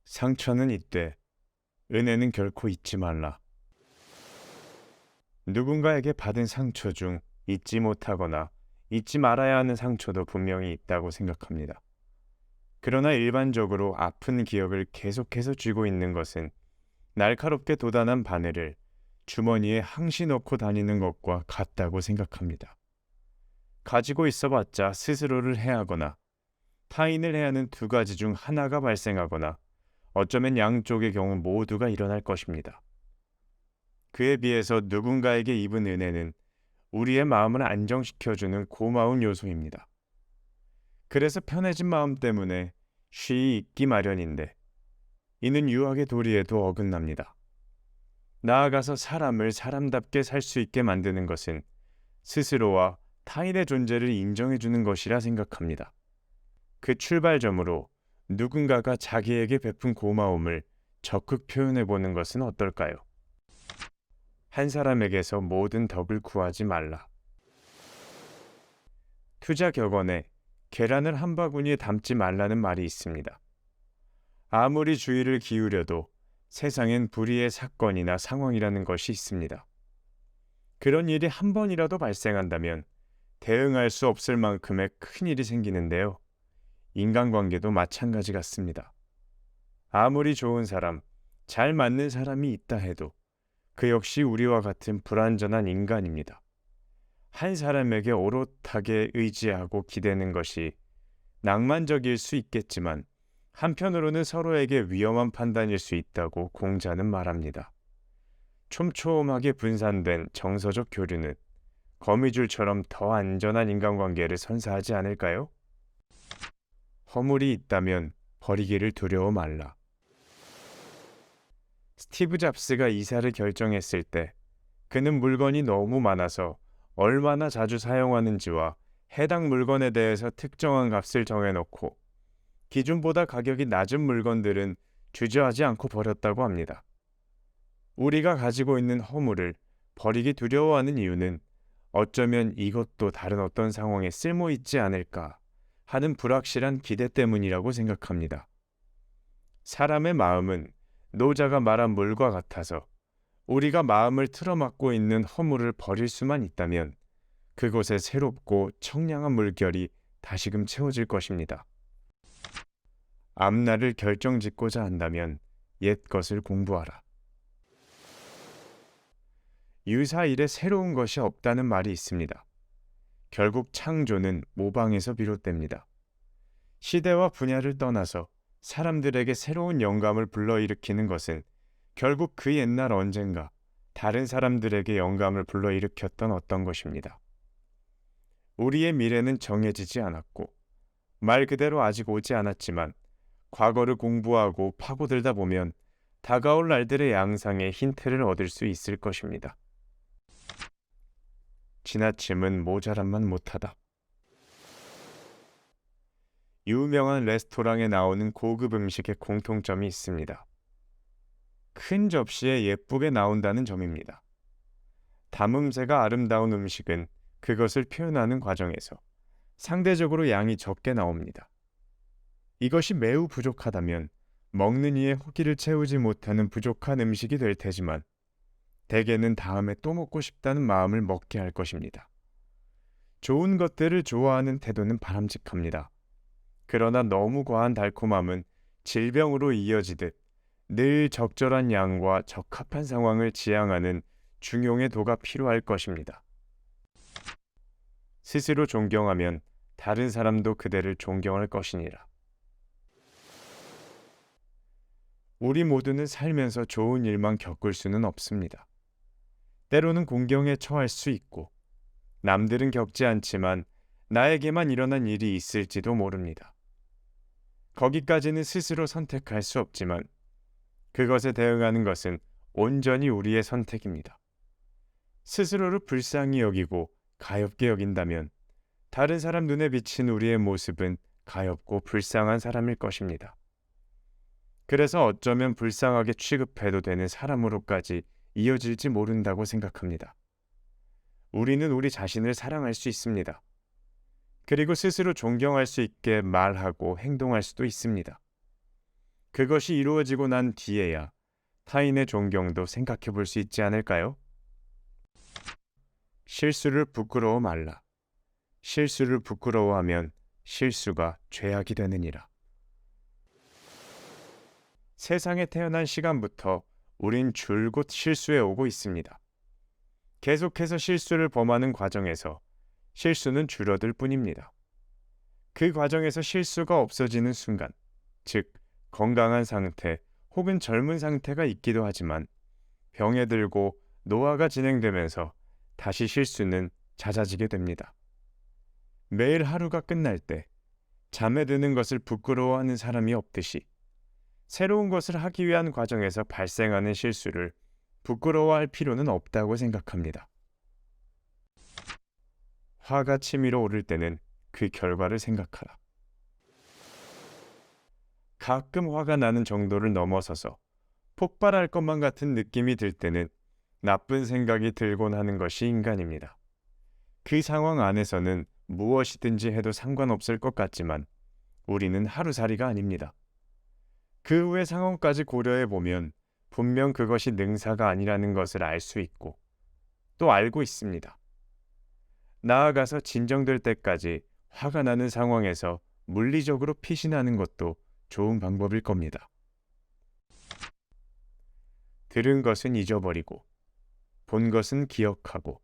상처는 있되 은혜는 결코 잊지 말라. 누군가에게 받은 상처 중 잊지 못하거나 잊지 말아야 하는 상처도 분명히 있다고 생각합니다. 그러나 일반적으로 아픈 기억을 계속해서 쥐고 있는 것은 날카롭게 돋아난 바늘을 주머니에 항시 넣고 다니는 것과 같다고 생각합니다. 가지고 있어봤자 스스로를 해하거나 타인을 해하는 두 가지 중 하나가 발생하거나 어쩌면 양쪽의 경우 모두가 일어날 것입니다. 그에 비해서 누군가에게 입은 은혜는 우리의 마음을 안정시켜주는 고마운 요소입니다. 그래서 편해진 마음 때문에 쉬이 있기 마련인데 이는 유학의 도리에도 어긋납니다. 나아가서 사람을 사람답게 살 수 있게 만드는 것은 스스로와 타인의 존재를 인정해주는 것이라 생각합니다. 그 출발점으로 누군가가 자기에게 베푼 고마움을 적극 표현해보는 것은 어떨까요? 한 사람에게서 모든 덕을 구하지 말라. 투자 격언에 계란을 한 바구니에 담지 말라는 말이 있습니다. 아무리 주의를 기울여도 세상엔 불의의 사건이나 상황이라는 것이 있습니다. 그런 일이 한 번이라도 발생한다면 대응할 수 없을 만큼의 큰 일이 생기는데요. 인간관계도 마찬가지 같습니다. 아무리 좋은 사람, 잘 맞는 사람이 있다 해도 그 역시 우리와 같은 불완전한 인간입니다. 한 사람에게 오롯하게 의지하고 기대는 것이 낭만적일 수 있겠지만 한편으로는 서로에게 위험한 판단일 수 있다고 공자는 말합니다. 촘촘하게 분산된 정서적 교류는 거미줄처럼 더 안전한 인간관계를 선사하지 않을까요? 허물이 있다면 버리기를 두려워 말라. 스티브 잡스가 이사를 결정했을 때 그는 물건이 너무 많아서 얼마나 자주 사용하는지와 해당 물건에 대해서 특정한 값을 정해놓고 기준보다 가격이 낮은 물건들은 주저하지 않고 버렸다고 합니다. 우리가 가지고 있는 허물을 버리기 두려워하는 이유는 어쩌면 이것도 다른 어떤 상황에 쓸모 있지 않을까 하는 불확실한 기대 때문이라고 생각합니다. 사람의 마음은 노자가 말한 물과 같아서 우리가 마음을 틀어막고 있는 허물을 버릴 수만 있다면 그곳에 새롭고 청량한 물결이 다시금 채워질 것입니다. 앞날을 결정짓고자 한다면 옛 것을 공부하라. 유사일에 새로운 것이 없다는 말이 있습니다. 결국 창조는 모방에서 비롯됩니다. 시대와 분야를 떠나서 사람들에게 새로운 영감을 불러일으키는 것은 결국 그 옛날 언젠가 다른 사람들에게 영감을 불러일으켰던 어떤 것입니다. 우리의 미래는 정해지지 않았고 말 그대로 아직 오지 않았지만 과거를 공부하고 파고들다 보면 다가올 날들의 양상에 힌트를 얻을 수 있을 것입니다. 지나침은 모자람만 못하다. 유명한 레스토랑에 나오는 고급 음식의 공통점이 있습니다. 큰 접시에 예쁘게 나온다는 점입니다. 담음새가 아름다운 음식은 그것을 표현하는 과정에서 상대적으로 양이 적게 나옵니다. 이것이 매우 부족하다면 먹는 이의 허기를 채우지 못하는 부족한 음식이 될 테지만 대개는 다음에 또 먹고 싶다는 마음을 먹게 할 것입니다. 좋은 것들을 좋아하는 태도는 바람직합니다. 그러나 너무 과한 달콤함은 질병으로 이어지듯 늘 적절한 양과 적합한 상황을 지향하는 중용의 도가 필요할 것입니다. 스스로 존경하면 다른 사람도 그대를 존경할 것이니라. 우리 모두는 살면서 좋은 일만 겪을 수는 없습니다. 때로는 공경에 처할 수 있고 남들은 겪지 않지만 나에게만 일어난 일이 있을지도 모릅니다. 거기까지는 스스로 선택할 수 없지만 그것에 대응하는 것은 온전히 우리의 선택입니다. 스스로를 불쌍히 여기고 가엾게 여긴다면 다른 사람 눈에 비친 우리의 모습은 가엾고 불쌍한 사람일 것입니다. 그래서 어쩌면 불쌍하게 취급해도 되는 사람으로까지 이어질지 모른다고 생각합니다. 우리는 우리 자신을 사랑할 수 있습니다. 그리고 스스로 존경할 수 있게 말하고 행동할 수도 있습니다. 그것이 이루어지고 난 뒤에야 타인의 존경도 생각해 볼 수 있지 않을까요? 실수를 부끄러워 말라. 실수를 부끄러워하면 실수가 죄악이 되느니라. 세상에 태어난 시간부터 우린 줄곧 실수해 오고 있습니다. 계속해서 실수를 범하는 과정에서 실수는 줄어들 뿐입니다. 그 과정에서 실수가 없어지는 순간, 즉 건강한 상태 혹은 젊은 상태가 있기도 하지만 병에 들고 노화가 진행되면서 다시 실수는 잦아지게 됩니다. 매일 하루가 끝날 때 잠에 드는 것을 부끄러워하는 사람이 없듯이 새로운 것을 하기 위한 과정에서 발생하는 실수를 부끄러워할 필요는 없다고 생각합니다. 화가 치밀어 오를 때는 그 결과를 생각하라. 가끔 화가 나는 정도를 넘어서서 폭발할 것만 같은 느낌이 들 때는 나쁜 생각이 들곤 하는 것이 인간입니다. 그 상황 안에서는 무엇이든지 해도 상관없을 것 같지만 우리는 하루살이가 아닙니다. 그 후의 상황까지 고려해 보면 분명 그것이 능사가 아니라는 것을 알 수 있고 또 알고 있습니다. 나아가서 진정될 때까지 화가 나는 상황에서 물리적으로 피신하는 것도 좋은 방법일 겁니다. 들은 것은 잊어버리고 본 것은 기억하고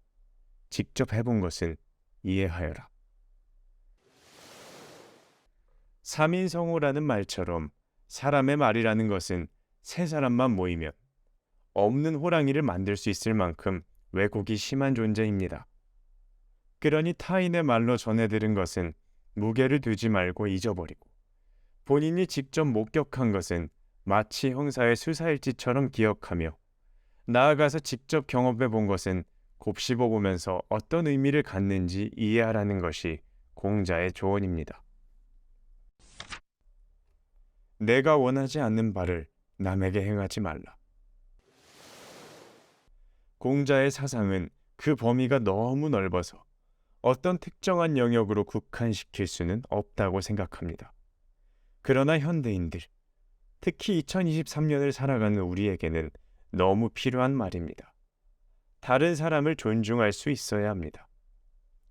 직접 해본 것은 이해하여라. 삼인성호라는 말처럼 사람의 말이라는 것은 세 사람만 모이면 없는 호랑이를 만들 수 있을 만큼 왜곡이 심한 존재입니다. 그러니 타인의 말로 전해 들은 것은 무게를 두지 말고 잊어버리고 본인이 직접 목격한 것은 마치 형사의 수사일지처럼 기억하며 나아가서 직접 경험해 본 것은 곱씹어 보면서 어떤 의미를 갖는지 이해하라는 것이 공자의 조언입니다. 내가 원하지 않는 바를 남에게 행하지 말라. 공자의 사상은 그 범위가 너무 넓어서 어떤 특정한 영역으로 국한시킬 수는 없다고 생각합니다. 그러나 현대인들, 특히 2023년을 살아가는 우리에게는 너무 필요한 말입니다. 다른 사람을 존중할 수 있어야 합니다.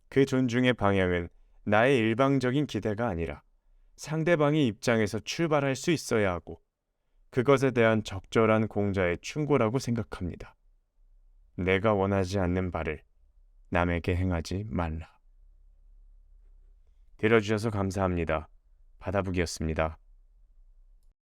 그 존중의 방향은 나의 일방적인 기대가 아니라 상대방의 입장에서 출발할 수 있어야 하고 그것에 대한 적절한 공자의 충고라고 생각합니다. 내가 원하지 않는 바를 남에게 행하지 말라. 들어주셔서 감사합니다. 바다북이었습니다.